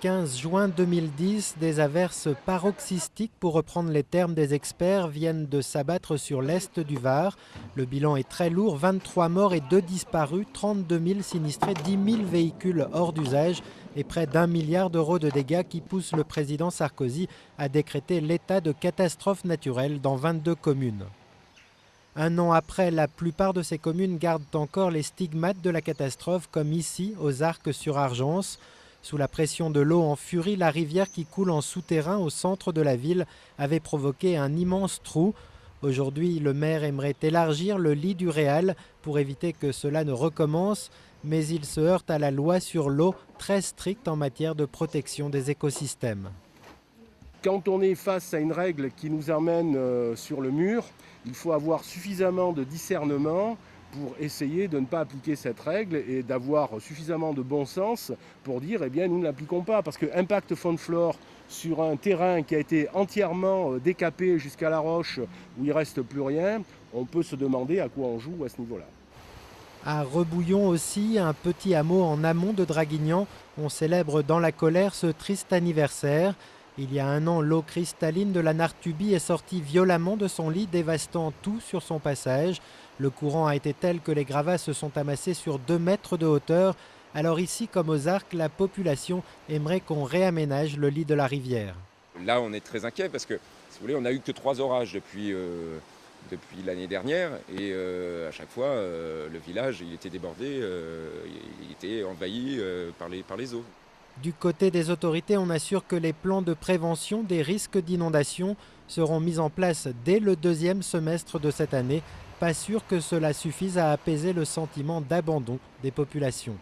15 juin 2010, des averses paroxystiques, pour reprendre les termes des experts, viennent de s'abattre sur l'est du Var. Le bilan est très lourd, 23 morts et 2 disparus, 32 000 sinistrés, 10 000 véhicules hors d'usage et près d'1 milliard d'euros de dégâts qui poussent le président Sarkozy à décréter l'état de catastrophe naturelle dans 22 communes. Un an après, la plupart de ces communes gardent encore les stigmates de la catastrophe, comme ici, aux Arcs-sur-Argence. Sous la pression de l'eau en furie, la rivière qui coule en souterrain au centre de la ville avait provoqué un immense trou. Aujourd'hui, le maire aimerait élargir le lit du Réal pour éviter que cela ne recommence, mais il se heurte à la loi sur l'eau, très stricte en matière de protection des écosystèmes. Quand on est face à une règle qui nous emmène sur le mur, il faut avoir suffisamment de discernement pour essayer de ne pas appliquer cette règle et d'avoir suffisamment de bon sens pour dire eh bien nous ne l'appliquons pas. Parce que impact fond de flore sur un terrain qui a été entièrement décapé jusqu'à la roche où il ne reste plus rien, on peut se demander à quoi on joue à ce niveau-là. À Rebouillon aussi, un petit hameau en amont de Draguignan, on célèbre dans la colère ce triste anniversaire. Il y a un an, l'eau cristalline de la Nartubie est sortie violemment de son lit, dévastant tout sur son passage. Le courant a été tel que les gravats se sont amassés sur 2 mètres de hauteur. Alors ici, comme aux Arcs, la population aimerait qu'on réaménage le lit de la rivière. Là, on est très inquiet parce que, si vous voulez, on n'a eu que 3 orages depuis l'année dernière. Et à chaque fois, le village, il était débordé, il était envahi par les eaux. Du côté des autorités, on assure que les plans de prévention des risques d'inondation seront mis en place dès le 2e semestre de cette année. Pas sûr que cela suffise à apaiser le sentiment d'abandon des populations.